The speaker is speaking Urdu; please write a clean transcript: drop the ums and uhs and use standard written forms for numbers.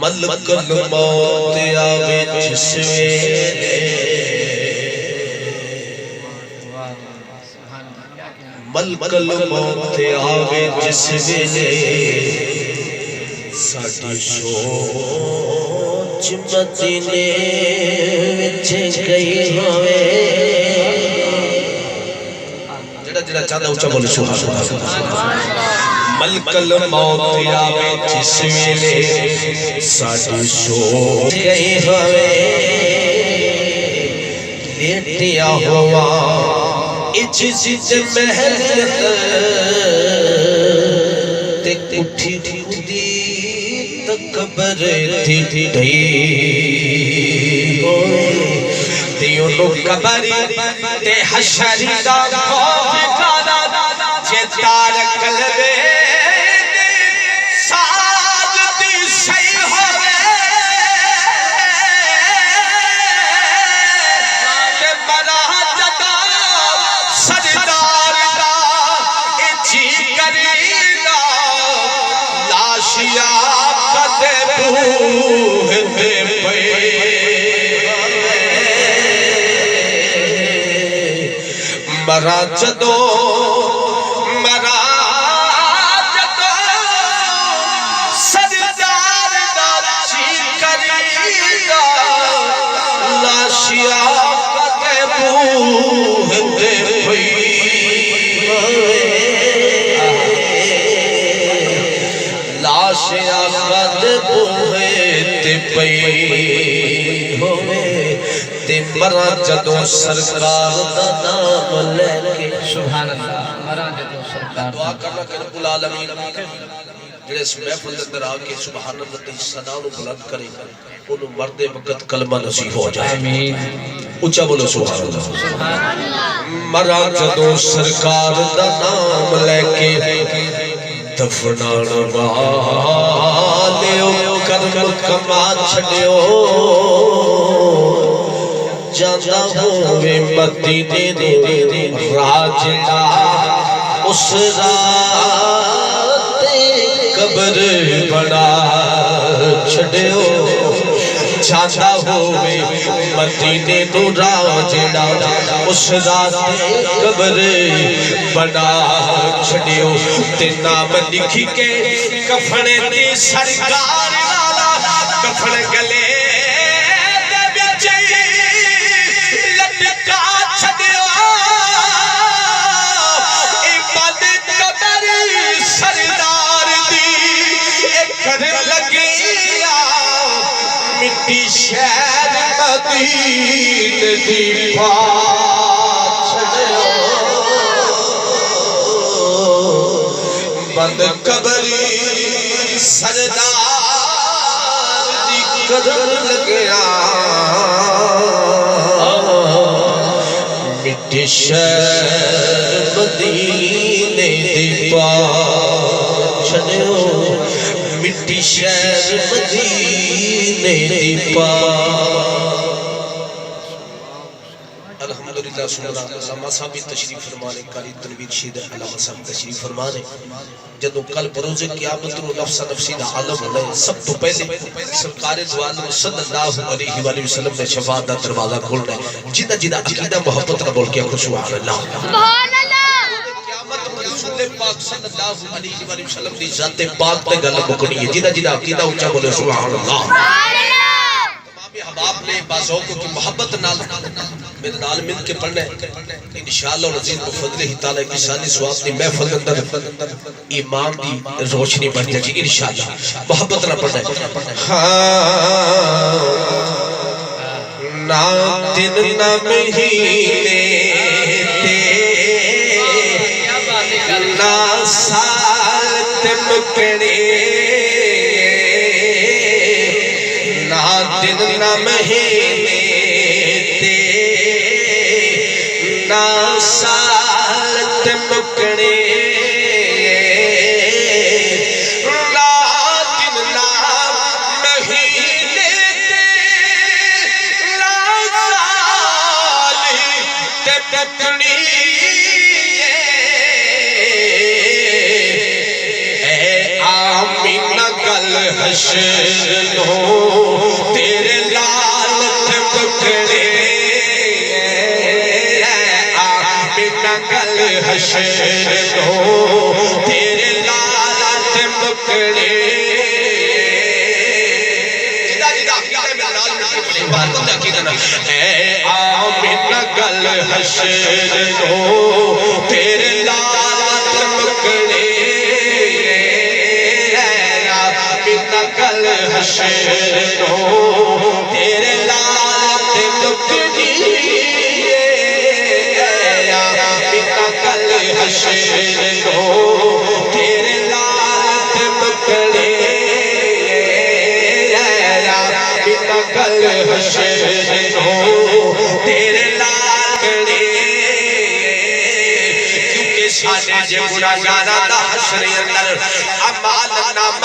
ملک الموت آوے جس ویلے ملک الموت آوے جس ویلے ساڑی سوچ مدینے وچ گئی ہوئے جڑا چاہتا اچھا بولے سبحان اللہ ملک الموت آوے جس ویلے ساڑی سوچ گئی ہوئے لیٹیا ہوا اجزت محل تے کٹھی دی تکبر تھی ڈھئی تیوں نو کبری تے حشری دا خوف کانا جے تار قلبے ساجتی سی ہوئے تے بنا جدا سجدار دا اچھی کرینا لاشیا کتے بوہتے پے مرا جدو سجدار دا اچھی کرینا لاشیا کتے بوہتے پے لاشیا قد بوہتے پئی ہوئے تے مرا جدو سرکار دا نام لے کے سبحان اللہ مرا جدو سرکار دعا کرنا کہ رب العالمین جڑے اس محفل اندر آکے سبحان اللہ تے صدا نو بلند کرے انہوں مرد وقت کلمہ نصیب ہو جائے آمین اچھا بولو سبحان اللہ مرا جدو سرکار دا نام لے کے دفنان والیو کرم کما چھڑیو جانا ہوئے مدینے دے راجدہ اس رات قبر بنا چھڑیو جانا ہوئے مدینے دے راجدہ اس رات قبر بنا چھڑیو تے نام لکھی کے کفن دی سرکار والا کفن گلے مٹی شہر مدین دی پاچھڑیو بند قبری سردار دی قدر لگیا مٹی شہر مدین دی پاچھڑیو مٹی شہر مدینے دی الحمدللہ سننا علامہ صاحب تشریف فرمانے کاری تنویر شید علامہ صاحب تشریف فرمانے جدو کل بروز قیامت رو نفس نفسی دا عالم ہوئے سب تو پہلے سرکار دو عالم صلی اللہ علیہ وآلہ وسلم نے شفاعت دا دروازہ کھول رہے جدہ جدہ عقیدہ محبت نہ بول کے سبحان اللہ سبحان اللہ رسول پاک صلی اللہ علیہ وآلہ وسلم دی ذات پاک تے گل مکنی ہے جدہ جدہ عقیدہ اونچا بولے سبحان اللہ تمام احباب نے بازوقوں کی محبت نال میرے نال مل کے پڑھنے انشاءاللہ العزیز بفضل ہی تعالیٰ کی شان سواب دی محفل اندر ایمان دی روشنی بڑھ جائے گی انشاءاللہ محبت نہ پڑھنے نا دن نہ مہینے نا سال تمکڑے نا دن نہ مہینے نا سال تمکڑے نا دن نہ مہینے نا سال تمکڑے حشر نو تیرے لال ٹکڑے آمینہ کل حشر نو تیرے لال ٹکڑے اے آمینہ کل حشر نو تیرے لال ٹکڑے کل حشر نو تیرے لال ٹکڑے آمینہ کل حشر نو تیرے لال ٹکڑے آمینہ کل حشر نو تیرے لال ٹکڑے کیونکہ سانے جے گناہگاراں دا حشر اندر اعمال نام